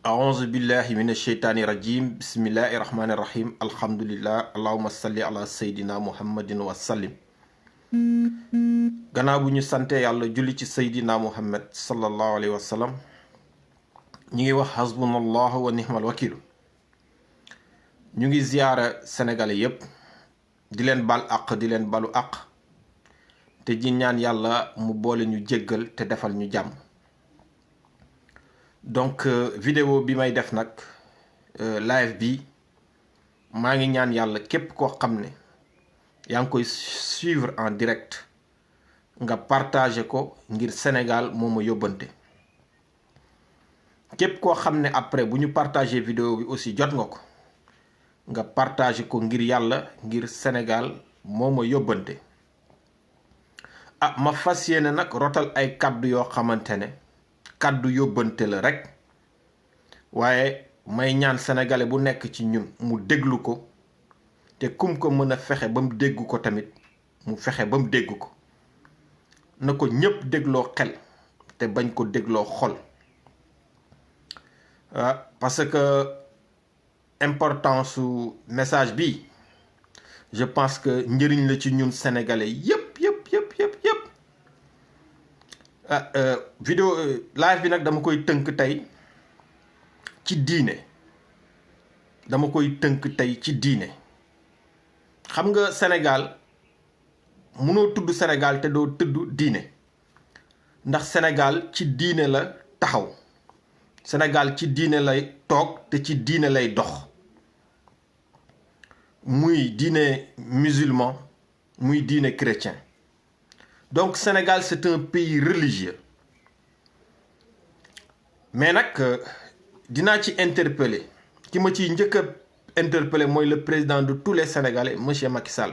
أعوذ بالله من الشيطان الرجيم بسم الله الرحمن الرحيم الحمد لله اللهم صل على سيدنا محمد وسلم gannaaw bu ñu sante yàlla julli ci Seydina Muhammad sallallahu alayhi wa sallam ñu ngi wax hasbunallahu wa nihmal wakil ñu ngi ziyaara sénégalais yépp di leen bal àq di leen balu àq te ji ñaan yàlla mu boole ñu jéggal te defal ñu jàmm. Donc vidéo bi may def nag live bi maa ngi ñaan yàlla képp koo xam ne yaa ngi koy suivre en direct nga partager ko ngir Sénégal moo ma yóbbante. képp koo xam ne après bu ñu partager vidéo bi aussi jot nga ko nga partager ko ngir yàlla ngir Sénégal moo ma yóbbante. Ma fas yéene nag rotal ay kàddu yoo xamante ne kàddu yóbbante la rek waaye may ñaan sénégalais bu nekk ci ñun mu déglu ko te kum ko mën a fexe ba mu dégg ko tamit mu fexe ba mu dégg ko na ko ñépp dégloo xel te bañ ko dégloo xol. Parce que importance su message bi je pense que njëriñ la ci ñun sénégalais yépp. Vidéo live bi nag dama koy tënk tey ci diine xam nga Sénégal mënoo tudd Sénégal te doo tudd diine ndax Sénégal ci diine la taxaw Sénégal ci diine lay toog te ci diine lay dox muy diine musulman muy diine chrétien. Donc Sénégal c'est un pays religieux mais nag dinaa ci interpeller ki ma ciy njëkk a interpeller mooy le président de tous les Sénégalais monsieur Macky Sall.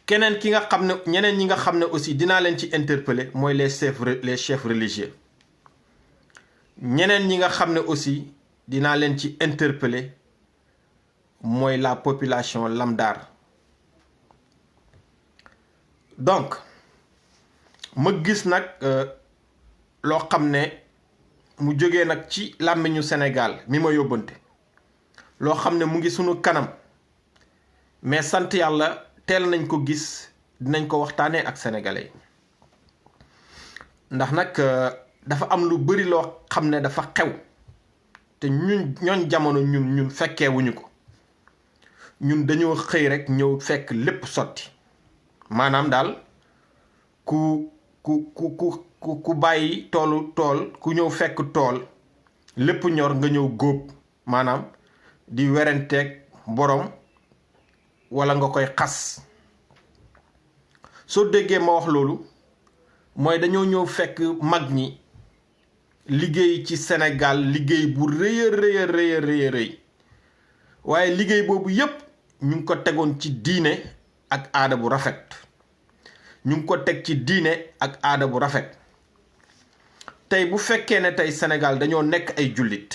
keneen ki nga xam ne ñeneen ñi nga xam ne aussi dinaa leen ci interpeller mooy les chefs religieux. ñeneen ñi nga xam ne aussi dinaa leen ci interpeller mooy la population lambda. Donc ma gis nag loo xam ne mu jógee nag ci làmmiñu Sénégal mi ma yóbbante loo xam ne mu ngi sunu kanam mais sant yàlla teel nañ ko gis dinañ ko waxtaanee ak sénégalais ndax nag dafa am lu bari loo xam ne dafa xew te ñooñ jamono ñun fekkee wuñu ko ñun dañoo xëy rek ñëw fekk lépp sotti. maanaam daal ku bàyyi tool ku ñëw fekk tool lépp ñor nga ñëw góob maanaam di werenteeg borom walla nga koy xas. soo déggee ma wax loolu mooy dañoo ñëw fekk mag ñi liggéey ci Sénégal liggéey bu rëy waaye liggéey boobu yépp ñu ngi ko tegoon ci diine ak aada bu rafet. ñu ngi ko teg ci diine ak aada bu rafet tey bu fekkee ne tey Sénégal dañoo nekk ay jullit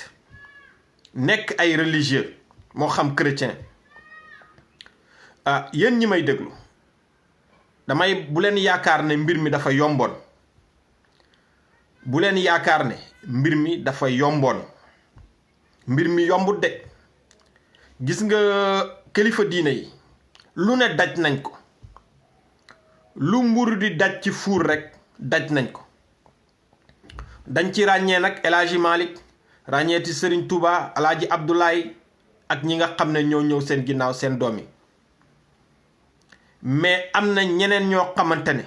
nekk ay religieux moo xam chrétien yéen ñi may déglu bu leen yaakaar ne mbir mi dafa yomboon mbir mi yombut de gis nga kilifa diine yi lu ne daj nañ ko. lu mburu di daj ci fuur rek daj nañ ko dañ ci ràññee nag El Hadji Malick ràññee ci Serigne Touba El Hadji Abdoulaye ak ñi nga xam ne ñoo ñëw seen ginnaaw seen doom yi mais am na ñeneen ñoo xamante ne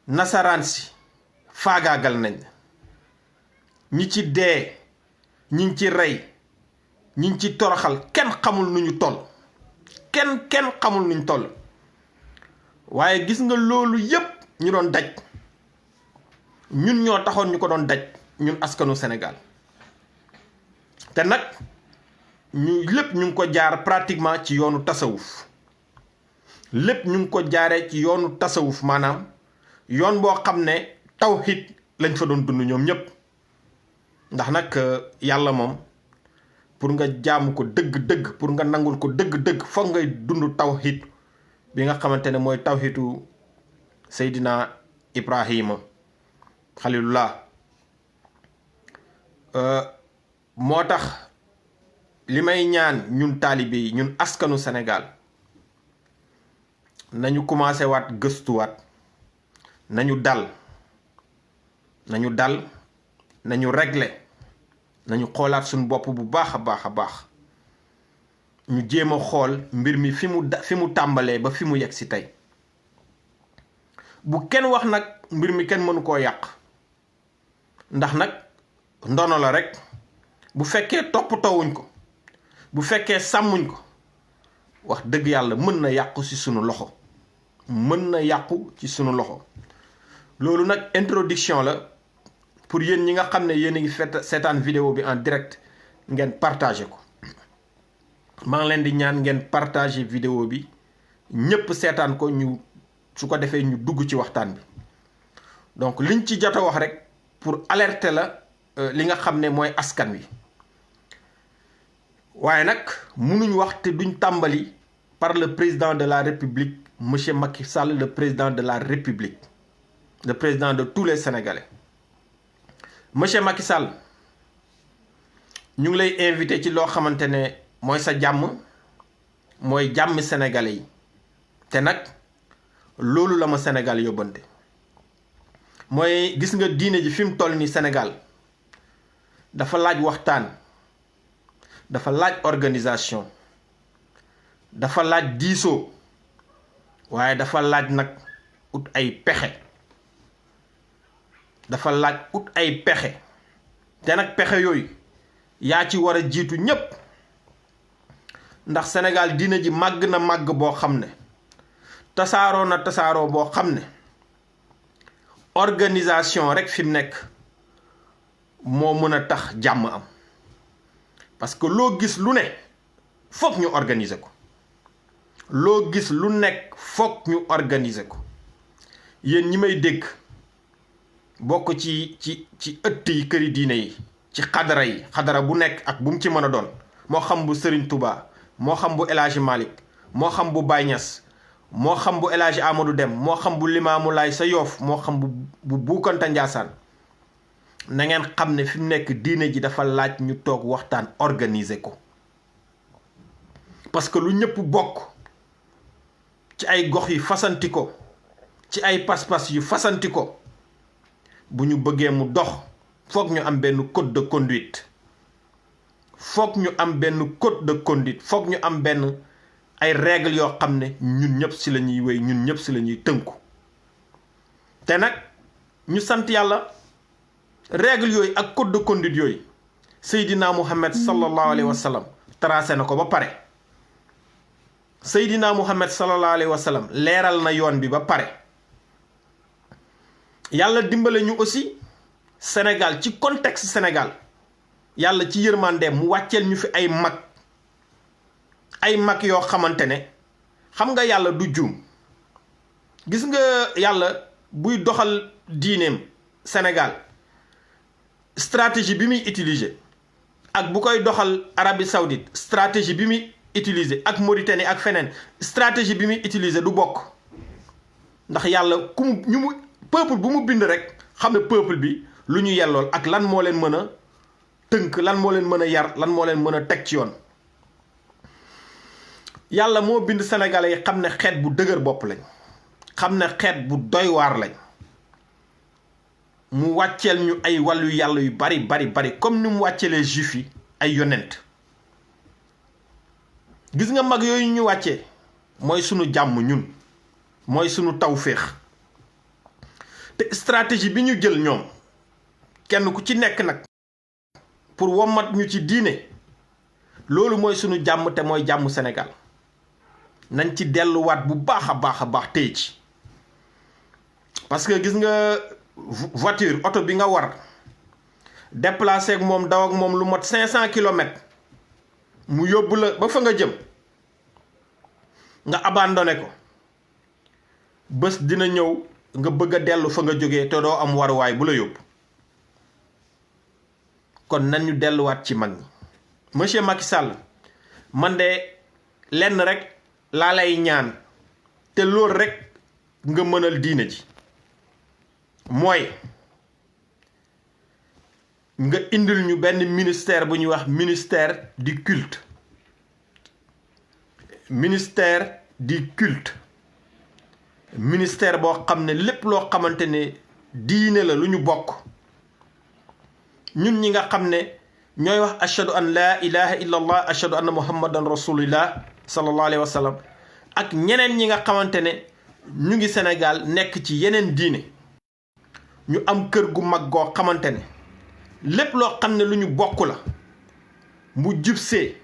nasaraan si faagaagal nañ ñi ci dee ñi ci rey ñi ci toroxal kenn xamul nu ñu toll kenn xamul nu ñu toll. waaye gis nga loolu yépp ñu doon daj ñun ñoo taxoon ñu ko doon daj ñun askanu Sénégal te nag lépp ñu ngi ko jaar pratiquement ci yoonu tasawuf lépp ñu ngi ko jaaree ci yoonu tasawuf maanaam yoon boo xam ne tawhid lañ fa doon dund ñoom ñépp ndax nag yàlla moom pour nga jaamu ko dëgg-dëgg pour nga nangul ko dëgg-dëgg foog ngay dund tawhid bi nga xamante ne mooy tawhidu Seydina Ibrahima Xalilullah moo tax li may ñaan ñun taalibe yi ñun askanu Sénégal nañu commencé waat gëstuwaat nañu dal nañu régler nañu xoolaat suñu bopp bu baax a baax ñu jéem a xool mbir mi fi mu tàmbalee ba fi mu yegg si tey bu kenn wax nag mbir mi kenn mënu koo yàq ndax nag ndono la rek bu fekkee toppatoowuñ ko bu fekkee sàmmuñ ko wax dëgg yàlla mën na yàqu ci sunu loxo loolu nag introduction la pour yéen ñi nga xam ne yéen a ngi seetaan vidéo bi en direct ngeen partager ko maa ngi leen di ñaan ngeen partager vidéo bi ñépp seetaan ko ñu su ko defee ñu dugg ci waxtaan bi donc liñ ci jot a wax rek pour alerter la li nga xam ne mooy askan wi waaye nag mënuñ wax te duñ tàmbali par le président de la République monsieur Macky Sall le président de la République le président de tous les Sénégalais monsieur Macky Sall ñu ngi lay invité ci loo xamante ne mooy sa jàmm mooy jàmmi sénégalais yi te nag loolu la ma Sénégal yóbbante mooy gis nga diine ji fi mu toll ni Sénégal dafa laaj waxtaan dafa laaj organisation dafa laaj diisoo waaye dafa laaj nag ut ay pexe te nag pexe yooyu yaa ci war a jiitu ñépp ndax Sénégal diine ji màgg na màgg boo xam ne tasaaroo boo xam ne organisation rek fi mu nekk moo mën a tax jàmm am parce que loo gis lu ne foog ñu organiser ko yéen ñi may dégg bokk ci ëtt yi këri diine yi ci xadara bu nekk ak bu mu ci mën a doon moo xam bu Serigne Touba moo xam bu El Hadji Malick moo xam bu Baye Niass moo xam bu El Hadji Amadou Dem moo xam bu Limaamu Laay sa Yoof moo xam bu Buukanta Njaasaan na ngeen xam ne fi mu nekk diine ji dafa laaj ñu toog waxtaan organiser ko parce que lu ñëpp bokk ci ay gox yu fasanti ko ci ay pas-pas yu fasanti ko bu ñu bëggee mu dox foog ñu am benn code de conduite foog ñu am benn ay règles yoo xam ne ñun ñëpp ci la ñuy wéy ñun ñëpp ci la ñuy tënku te nag ñu sant yàlla règles yooyu ak code de conduite yooyu Seydina Muhammad sallallahu alayhi wa sallam tracé na ko ba pare Seydina Muhammad sallallahu alayhi wa sallam leeral na yoon bi ba pare yàlla dimbale ñu aussi Sénégal ci contexte Sénégal yàlla ci yërmandeem mu wàcceel ñu fi ay mag yoo xamante ne xam nga yàlla du juum gis nga yàlla buy doxal diineem Sénégal stratégie bi muy utiliser ak bu koy doxal Arabie Saoudite stratégie bi muy utiliser ak Mauritanie ak feneen stratégie bi muy utiliser du bokk ndax yàlla peuple bu mu bind rek xam ne peuple bi lu ñu yellool ak lan moo leen mën a tënk lan moo leen mën a yar lan moo leen mën a teg ci yoon yàlla moo bind sénégalais yi xam ne xeet bu dëgër bopp lañ xam ne xeet bu doy waar lañ mu wàcceel ñu ay wàllu yàlla yu bari comme ni mu wàcceelee juif yi ay yonent gis nga mag yooyu ñu wàccee mooy sunu jàmm ñun mooy sunu tawféex te stratégie bi ñu jël ñoom kenn ku ci nekk nag pour wommat ñu ci diine loolu mooy sunu jàmm te mooy jàmm Sénégal nañ ci delluwaat bu baax a baax tey ci parce que gis nga voiture oto bi nga war déplacé ak moom daw ak moom lu mot 500 kilomètres mu yóbbu la ba fa nga jëm nga abandonné ko bés dina ñëw nga bëgg a dellu fa nga jógee te doo am waruwaay bu la yóbbu kon nañu delluwaat ci mag ñi monsieur Macky Sall man de lenn rek laa lay ñaan te loolu rek nga mënal diine ji mooy nga indil ñu benn ministère bu ñuy wax ministère du culte ministère du culte ministère boo xam ne lépp loo xamante ne diine la lu ñu bokk ñun ñi nga xam ne ñooy wax ashhadu an la ilaha illa allah ashhadu anna muhammadan rasulillah sallallahu alayhi wa sallam ak ñeneen ñi nga xamante ne ñu ngi Sénégal nekk ci yeneen diine ñu am kër gu mag goo xamante ne lépp loo xam ne lu ñu bokk la mu jubsee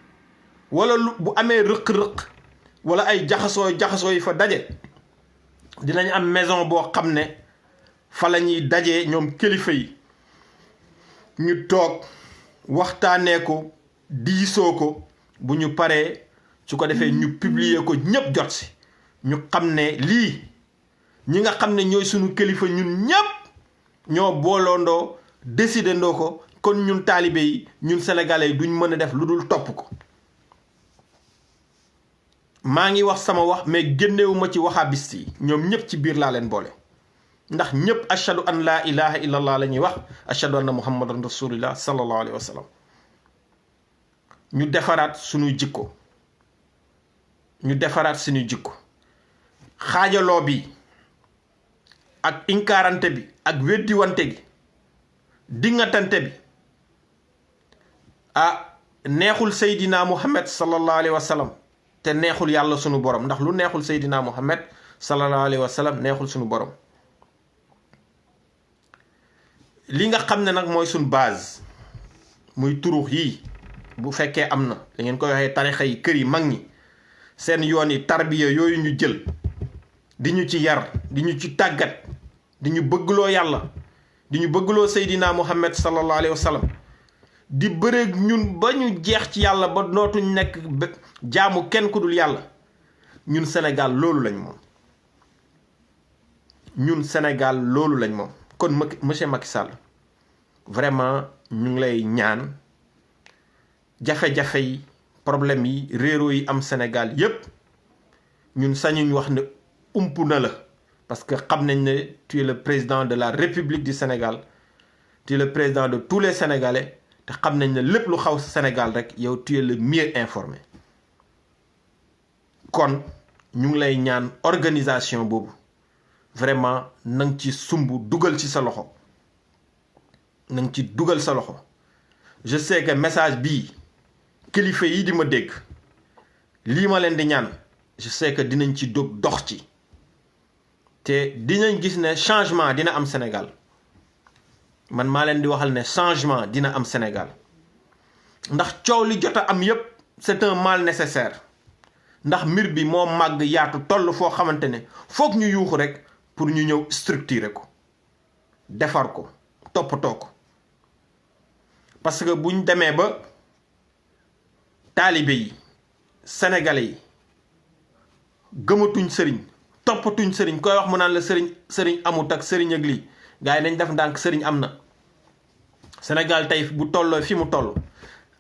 wala lu bu amee rëq-rëq wala ay jaxasoo yi fa daje dinañ am maison boo xam ne fa la ñuy dajee ñoom kilifa yi ñu toog waxtaanee ko diisoo ko bu ñu paree su ko defee ñu publier ko ñëpp jot si ñu xam ne lii ñi nga xam ne ñooy sunu kilifa ñun ñëpp ñoo booloondoo décider ndoo ko kon ñun taalibe yi ñun sénégalais yi duñ mën a def lu dul topp ko. maa ngi wax sama wax mais génnewuma ci wahabiste yi ñoom ñëpp ci biir laa leen boole ndax ñëpp ashhadu an laa ilaha illa allah la ñuy wax ashhadu anna muhammadan rasulillah sallallahu alayhi wa sallam. ñu defaraat suñuy jikko xaajaloo bi ak inkaarante bi ak weddiwante gi dingatante bi neexul Seydina Muhammad sallallahu alayhi wa sallam te neexul yàlla sunu borom ndax lu neexul Seydina Muhammad sallallahu alayhi wa sallam neexul sunu borom. li nga xam ne nag mooy sunu base muy turux yi bu fekkee am na da ngeen koy waxee tarixa yi kër yi mag ñi seen yoon yi tarbiya yooyu ñu jël di ñu ci yar di ñu ci tàggat di ñu bëggloo yàlla di ñu bëggloo Seydina Muhammad sallallahu alayhi wa sallam di bëreeg ñun ba ñu jeex ci yàlla ba nootuñ nekk jaamu kenn ku dul yàlla ñun Sénégal loolu lañ moom. ñun Sénégal loolu lañ moom kon monsieur Macky Sall vraiment ñu ngi lay ñaan jafe-jafe yi problème yi réero yi am Sénégal yépp ñun sañuñ wax ne ump na la parce que xam nañ ne tu es le président de la République du Sénégal tu es le président de tous les Sénégalais te xam nañ ne lépp lu xaw Sénégal rek yow tu es le mieux informé kon ñu ngi lay ñaan organisation boobu vraiment na nga ci sumb dugal ci sa loxo na nga ci dugal sa loxo je sais que message bii kilifa yi di ma dégg lii ma leen di ñaan je sais que dinañ ci dóg dox ci te dinañ gis ne changement dina am Sénégal man maa leen di waxal ne changement dina am Sénégal ndax coow li jot a am yépp c'est un mal nécessaire ndax mbir bi moo màgg yaatu toll foo xamante ne foog ñu yuuxu rek pour ñu ñëw structurer ko defar ko toppatoo ko parce que buñ demee ba taalibe yi sénégalais yi gëmatuñ sëriñ toppatuñ sëriñ koy wax mu naan la sëriñ amut ak sëriñ ak lii gars yi nañ def ndànk sëriñ am na Sénégal tey bu tolloo fi mu toll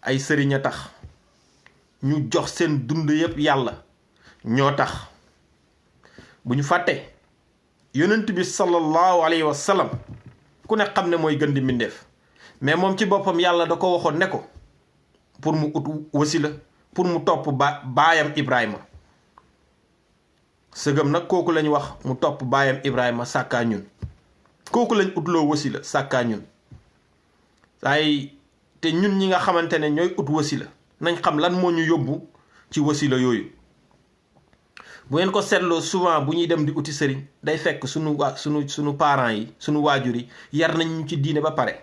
ay sëriñ a tax ñu jox seen dund yépp yàlla ñoo tax bu ñu fàtte yonent bi sallallahu alayhi wa sallam ku ne xam ne mooy gën di mbindeef mais moom ci boppam yàlla da ko waxoon ne ko pour mu ut wasila pour mu topp baayam Ibrahima sëgëm nag kooku lañ wax mu topp baayam Ibrahima sàkkaa ñun kooku lañ utloo wasila sàkkaa ñun ay te ñun ñi nga xamante ne ñooy ut wasila nañ xam lan moo ñu yóbbu ci wasila yooyu bu ngeen ko seetloo souvent bu ñuy dem di uti sëriñ day fekk sunu parents yi sunu waajur yi yar nañ ñu ci diine ba pare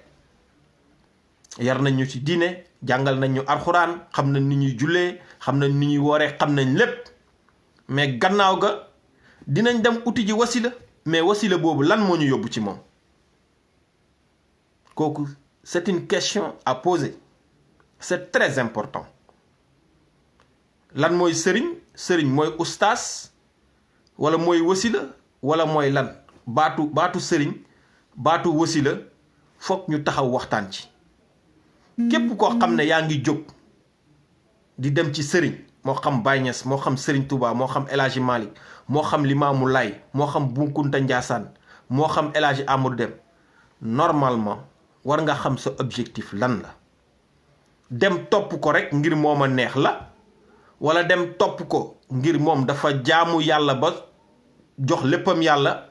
yar nañ ñu ci diine jàngal nañ ñu alxuraan xam nañ ni ñuy jullee xam nañ ni ñuy wooree xam nañ lépp mais gannaaw ga dinañ dem uti ji wasila mais wasila boobu lan moo ñu yóbbu ci moom kooku c'est une question à poser c'est très important lan mooy sëriñ mooy ustaas wala mooy wasila wala mooy lan baatu sëriñ baatu wasila foog ñu taxaw waxtaan ci képp koo xam ne yaa ngi jóg di dem ci sëriñ moo xam Baye Niass moo xam Sëriñ Touba moo xam El Hadji Malick moo xam Limaamu Laay moo xam Bou Kounta Ndiassane moo xam El Hadji Amadou Deme normalement war nga xam sa objectif lan la. dem topp ko rek ngir moom a neex la wala dem topp ko ngir moom dafa jaamu yàlla ba jox léppam yàlla.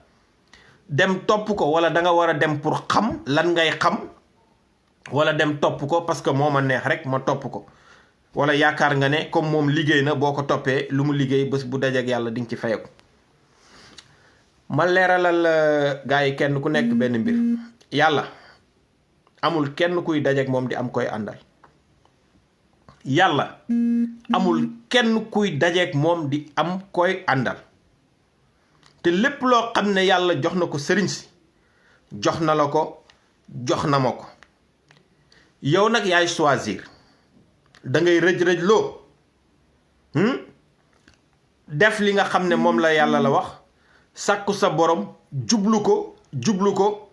dem topp ko wala da nga war a dem pour xam lan ngay xam wala dem topp ko parce que moo ma neex rek ma topp ko wala yaakaar nga ne comme moom liggéey na boo ko toppee lu mu liggéey bés bu dajeek yàlla di nga ci fayeku. ma leeralal gaa yi kenn ku nekk benn mbir. yàlla amul kenn kuy dajeek moom di am koy àndal. yàlla amul kenn kuy dajeek moom di am koy àndal. te lépp loo xam ne yàlla jox na ko sëriñ si jox na la ko jox na ma ko yow nag yaay choisir da ngay rëj-rëj loo def li nga xam ne moom la yàlla la wax sàkku sa borom jublu ko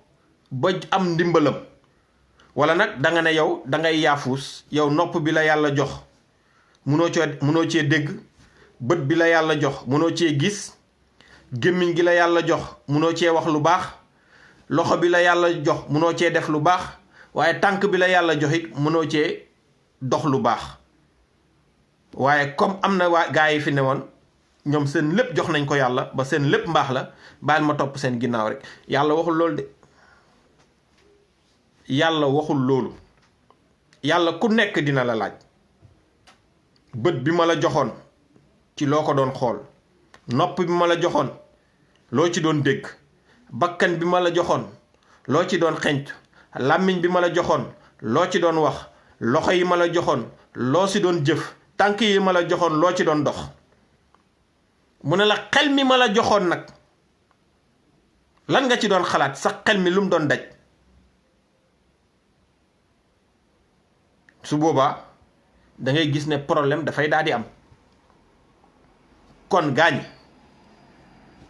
ba am ndimbalam wala nag da nga ne yow da ngay yaafuus yow nopp bi la yàlla jox munoo cee dégg bët bi la yàlla jox munoo cee gis gémmiñ gi la yàlla jox munoo cee wax lu baax loxo bi la yàlla jox munoo cee def lu baax waaye tànk bi la yàlla jox it munoo cee dox lu baax. waaye comme am na waa gaa yi fi ne woon ñoom seen lépp jox nañ ko yàlla ba seen lépp mbaax la baal ma topp seen ginnaaw rek yàlla waxul loolu de. yàlla waxul loolu. yàlla ku nekk dina la laaj. bët bi ma la joxoon ci loo ko doon xool. nopp bi ma la joxoon loo ci doon dégg. bakkan bi ma la joxoon loo ci doon xenc. làmmiñ bi ma la joxoon loo ci doon wax. loxo yi ma la joxoon loo ci doon jëf. tànk yi ma la joxoon loo ci doon dox. mu ne la xel mi ma la joxoon nag lan nga ci doon xalaat sax xel mi lu mu doon daj. su boobaa da ngay gis ne problème dafay daal di am. kon gaañ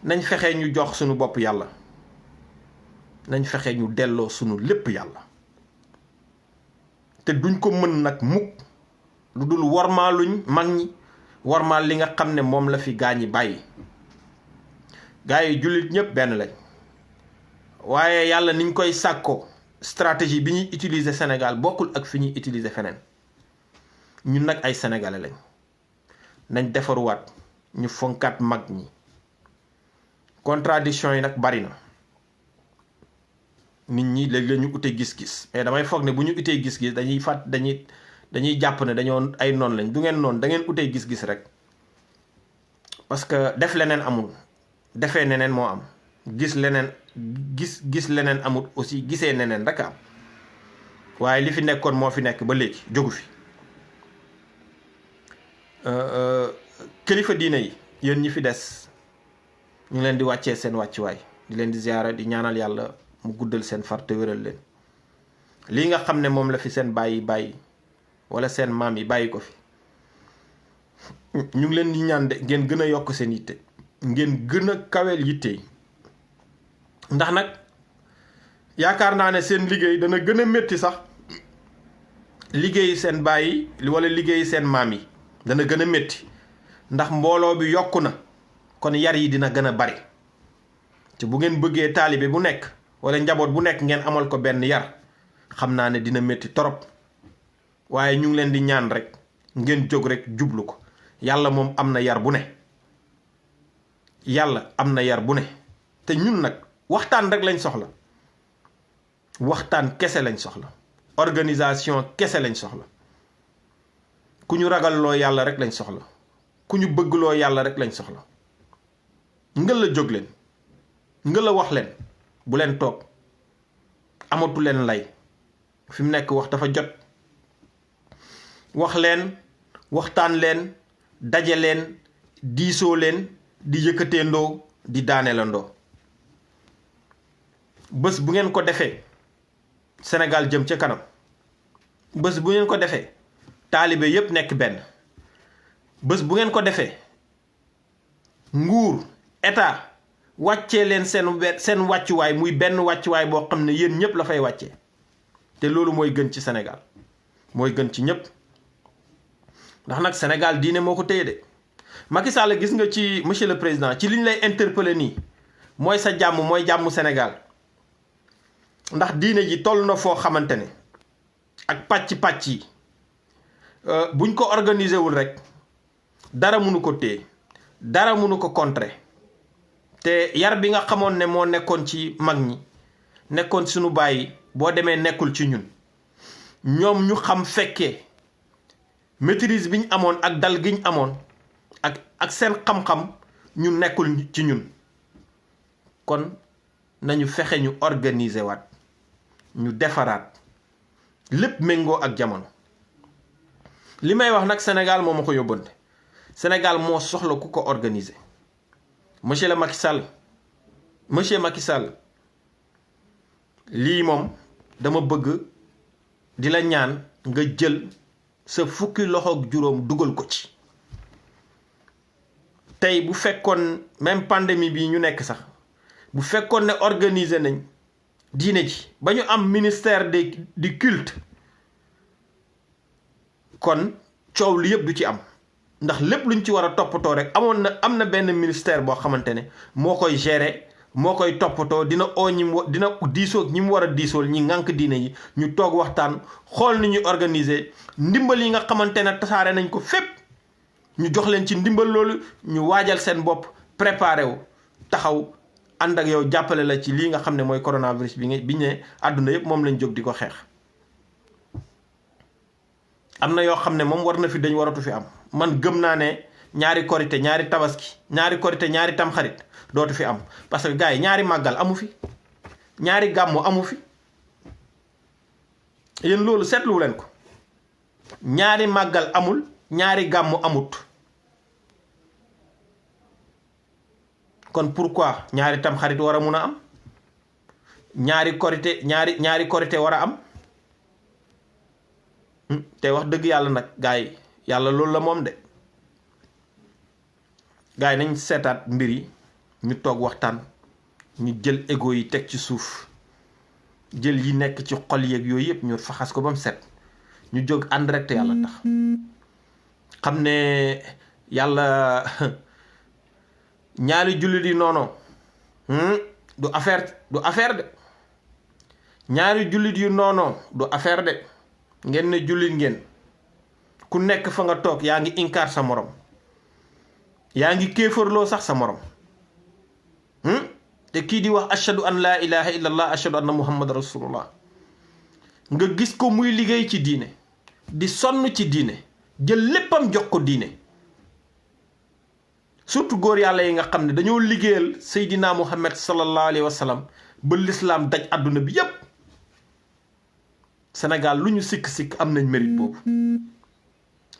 nañ fexe ñu jox sunu bopp yàlla nañ fexe ñu delloo sunu lépp yàlla te duñ ko mën nag mukk lu dul wormaaluñ mag ñi wormaal li nga xam ne moom la fi gaañi bàyyi. gaa yi jullit ñëpp benn lañ waaye yàlla niñ koy sàkkoo stratégie bi ñuy utiliser Sénégal bokkul ak fi ñuy utiliser feneen. ñun nag ay sénégalais lañ nañ defaruwaat ñu fonkaat mag ñi. contradiction yi nag bari na nit ñi léegi la ñu ute gis-gis mais damay foog ne bu ñu utee gis-gis dañuy jàpp ne dañoo ay noon lañ. du ngeen noonu da ngeen utee gis-gis rek parce que def leneen amul defee neneen moo am. gis leneen amul aussi gisee neneen rek am waaye li fi nekkoon moo fi nekk ba léegi jógu fi. kilifa diine yi yéen ñi fi des ñu ngi leen di wàccee seen wàccuwaay di leen di ziyaara di ñaanal yàlla mu guddal seen far te wéral leen. lii nga xam ne moom la fi seen bàyyi wala seen maam yi bàyyi ko fi ñu ngi leen di ñaan de ngeen gën a yokk seen yitte ngeen gën a kaweel yitte yi ndax nag yaakaar naa ne seen liggéey dana gën a métti sax liggéey seen bàyyi wala liggéey seen maam yi dana gën a métti ndax mbooloo bi yokku na kon yar yi dina gën a bari te bu ngeen bëggee taalibe bu nekk wala njaboot bu nekk ngeen amal ko benn yar xam naa ne dina métti torop waaye ñu ngi leen di ñaan rek ngeen jóg rek jublu ko. yàlla moom am na yar bu ne yàlla am na yar bu ne te ñun nag waxtaan rek lañ soxla. waxtaan kese lañ soxla. organisation kese lañ soxla. ku ñu ragalloo yàlla rek lañ soxla. ku ñu bëggloo yàlla rek lañ soxla. ngel la jóg leen ngel la wax leen bu leen toog amatu leen lay fi mu nekk wax dafa jot. wax leen waxtaan leen daje leen diisoo leen di yëkkateendoo di daaneelandoo. bés bu ngeen ko defee Sénégal jëm ca kanam. bés bu ngeen ko defee taalibe yépp nekk benn. bés bu ngeen ko defee nguur état wàccee leen seen wàccuwaay muy benn wàccuwaay boo xam ne yéen ñëpp la fay wàccee te loolu mooy gën ci Sénégal mooy gën ci ñëpp. ndax nag Sénégal diine moo ko téye de Macky Sall gis nga ci monsieur le président ci liñ lay interpeller nii mooy sa jàmm mooy jàmm Sénégal ndax diine ji toll na foo xamante ne ak pàcc-pàcc yi buñ ko organiser wul rek dara mënu ko téye dara mënu ko contrer te yar bi nga xamoon ne moo nekkoon ci mag ñi nekkoon suñu bàyyi boo demee nekkul ci ñun ñoom ñu xam fekkee maîtrise bi ñu amoon ak dal gi ñu amoon ak seen xam-xam ñu nekkul ci ñun kon nañu fexe ñu organiser waat ñu defaraat lépp méngoo ak jamono li may wax nag Sénégal moo ma ko yóbbante Sénégal moo soxla ku ko organiser monsieur Macky Sall lii moom dama bëgg di la ñaan nga jël sa fukki loxo ak juróom dugal ko ci tey bu fekkoon même pandémie bi ñu nekk sax bu fekkoon ne organiser nañ diine ji ba ñu am ministère du culte kon coow li yëpp du ci am ndax lépp luñ ci war a toppatoo rek am na benn ministère boo xamante ne moo koy gérer moo koy toppatoo dina dina diisoo ñi mu war a diisool ñi ngànk diine yi ñu toog waxtaan xool ni ñuy organiser ndimbal yi nga xamante ne tasaare nañ ko fépp ñu jox leen ci ndimbal loolu ñu waajal seen bopp préparé wu taxaw ànd ak yow jàppale la ci lii nga xam ne mooy coronavirus bi ne àdduna yëpp moom lañ jóg di ko xeex. am na yoo xam ne moom war na fi dañ waratu fi am man gëm naa ne ñaari korité ñaari tabaski ñaari korité ñaari tamxarit dootu fi am parce que gars yi ñaari màggal amu fi ñaari gàmmu amu fi yéen loolu seetluwu leen ko ñaari màggal amul ñaari gàmmu amut kon pourquoi ñaari tamxarit war a mun a am ñaari korité war a am te wax dëgg yàlla nag gars yi yàlla loolu la moom de gars yi nañ seetaat mbir yi ñu toog waxtaan ñu jël ego yi teg ci suuf jël yi nekk ci xol yeeg yooyu yëpp ñu faxas ko ba mu set ñu jóg ànd rek te yàlla tax xam ne yàlla ñaari jullit yi noono du affaire de ñaari jullit yu noono du affaire de ngeen ne jullit ngeen ku nekk fa nga toog yaa ngi inkaar sa morom yaa ngi kéefarloo sax sa morom te kii di wax ashhadu an laa ilaha illallah ashhadu anna muhammad rasulullah nga gis ko muy liggéey ci diine di sonn ci diine jël léppam jox ko diine surtout góor yàlla yi nga xam ne dañoo liggéeyal seydina muhammad sallallahu alayhi wa sallam ba lislaam daj àdduna bi yépp Sénégal lu ñu sikk-sikk am nañ mérite boobu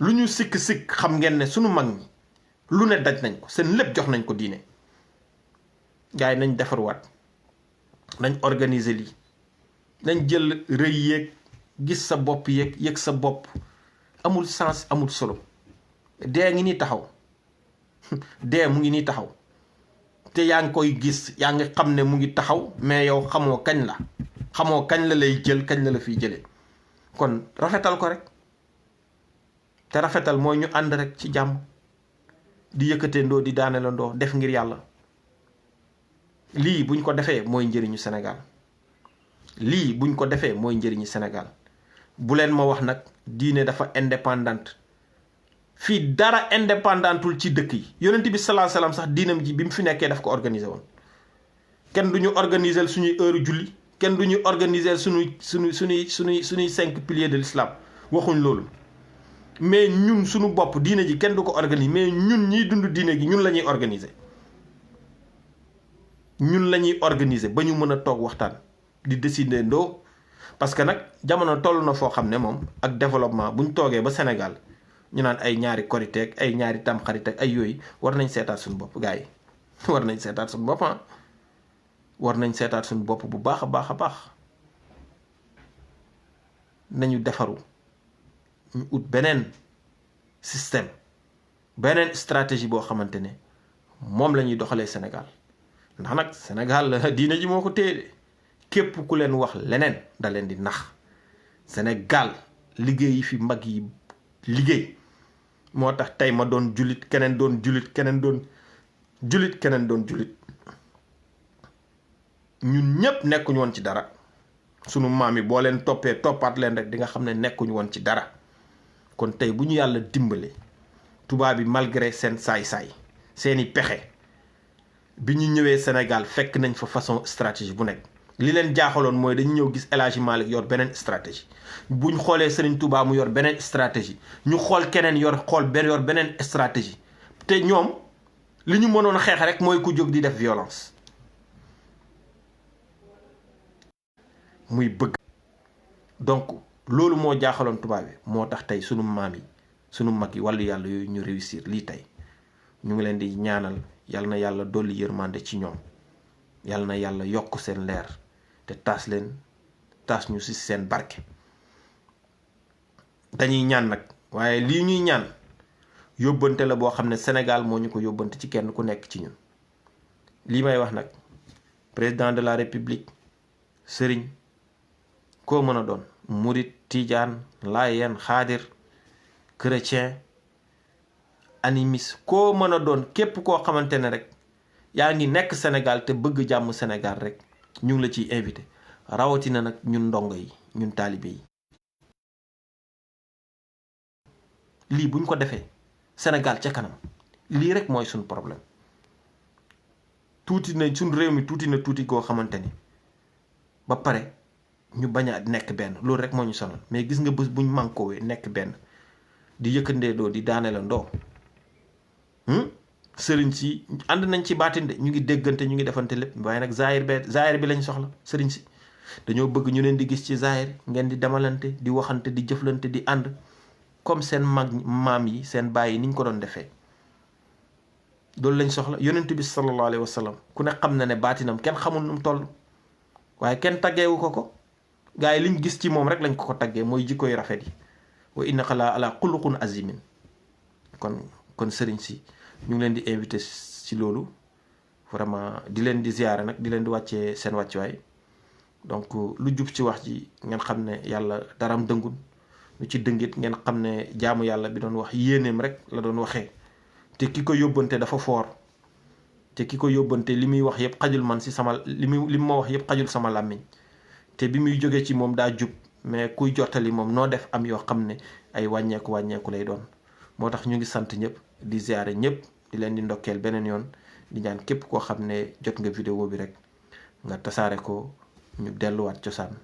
lu ñu sikk-sikk xam ngeen ne sunu mag ñi lu ne daj nañ ko seen lépp jox nañ ko diine gars yi nañ defarwaat nañ organiser lii nañ jël rëy yeeg gis sa bopp yeeg yëg sa bopp amul sens amul solo dee ngi nii taxaw dee mu ngi nii taxaw te yaa ngi koy gis yaa ngi xam ne mu ngi taxaw mais yow xamoo kañ la lay jël kañ la fiy jëlee kon rafetal ko rek te rafetal mooy ñu ànd rek ci jàmm di yëkkatee ndoo di daane la ndoo def ngir yàlla lii buñ ko defee mooy njëriñu Sénégal bu leen ma wax nag diine dafa indépendante fii dara indépendantul ci dëkk yi yonent bi sallallahu alayhi wasallam sax diinam ji bi mu fi nekkee daf ko organiser woon kenn du ñu organiser suñuy heure julli kenn du ñu organiser suñuy 5 piliers de l'islam waxuñ loolu mais ñun suñu bopp diine ji kenn du ko organiser mais ñun ñiy dund diine gi ñun la ñuy organiser ba ñu mën a toog waxtaan di décider ndoo parce que nag jamono toll na foo xam ne moom ak développement buñ toogee ba Sénégal ñu naan ay ñaari korité ak ay ñaari tamxarit ak ay yooyu war nañ seetaat suñu bopp gars yi war nañ seetaat suñu bopp war nañ seetaat suñu bopp bu baax a baax nañu defaru ñu ut beneen système beneen stratégie boo xamante ne moom la ñuy doxalee Sénégal ndax nag Sénégal diine ji moo ko téye képp ku leen wax leneen da leen di nax Sénégal liggéey yi fi mag yi liggéey moo tax tey ma doon jullit keneen doon jullit keneen doon jullit ñun ñépp nekkuñu woon ci dara sunu maam yi boo leen toppee toppaat leen rek di nga xam ne nekkuñu woon ci dara. kon tey bu ñu yàlla dimbale tubaab bi malgré seen saay-saay seeni pexe bi ñu ñëwee Sénégal fekk nañ fa façon stratégie bu nekk. li leen jaaxaloon mooy dañu ñëw gis El Hadji Malick yor beneen stratégie buñ xoolee Serigne Touba mu yor beneen stratégie ñu xool keneen yor beneen stratégie te ñoom li ñu mënoon xeex rek mooy ku jóg di def violence muy bëgg. donc loolu moo jaaxaloon tubaab bi moo tax tey sunu maam yi sunu mag yi wàllu yàlla yooyu ñu réussir lii tey ñu ngi leen di ñaanal yal na yàlla dolli yërmande ci ñoom yal na yàlla yokk seen leer te taas ñu ci seen barke. dañuy ñaan nag waaye lii ñuy ñaan yóbbante la boo xam ne Sénégal moo ñu ko yóbbante ci kenn ku nekk ci ñun. lii may wax nag président de la république sëriñ koo mën a doon murit tijaan laayeen xaadir chrétien animiste koo mën a doon képp koo xamante ne rek yaa ngi nekk Sénégal te bëgg jàmm Sénégal rek ñu ngi la ciy invité rawatina nag ñun ndongo yi ñun taalibe yi. lii buñ ko defee Sénégal ca kanam lii rek mooy suñ problème tuuti na suñ réew mi tuuti goo xamante ni ba pare ñu bañ a nekk benn loolu rek moo ñu sonal mais gis nga bés buñ mànkoowee nekk benn di yëkkandee doo di daane la ndoo sëriñ si ànd nañ ci baatin de ñu ngi déggante ñu ngi defante lépp waaye nag zaahir bi lañ soxla. sëriñ si dañoo bëgg ñu leen di gis ci zaahir ngeen di demalante di waxante di jëflante di ànd comme seen maam yi seen baay yi niñ ko doon defee. loolu lañ soxla. yonent bi sallallahu alayhi wa sallam ku ne xam na ne baatinam kenn xamul nu mu toll waaye kenn taggeewu ko gaa yi liñ gis ci moom rek lañ ko taggee mooy jikko yu rafet yi wa innaka la ala xuluqun azimin. kon sëriñ si ñu ngi leen di invité ci loolu vraiment di leen di ziyaare nag di leen di wàccee seen wàccuwaay. donc lu jub ci wax ji ngeen xam ne yàlla daram dëngun lu ci dëngit ngeen xam ne jaamu yàlla bi doon wax yéeneem rek la doon waxee te ki ko yóbbante dafa foor te ki ko yóbbante li muy wax yëpp xajul man ci sama li ma wax yëpp xajul sama làmmiñ te bi muy jógee ci moom daa jub mais kuy jottali moom noo def am yoo xam ne ay wàññeeku lay doon. moo tax ñu ngi sant ñëpp di ziare ñëpp di leen di ndokkeel beneen yoon di ñaan képp koo xam ne jot nga vidéo bi rek nga tasaare ko ñu delluwaat cosaan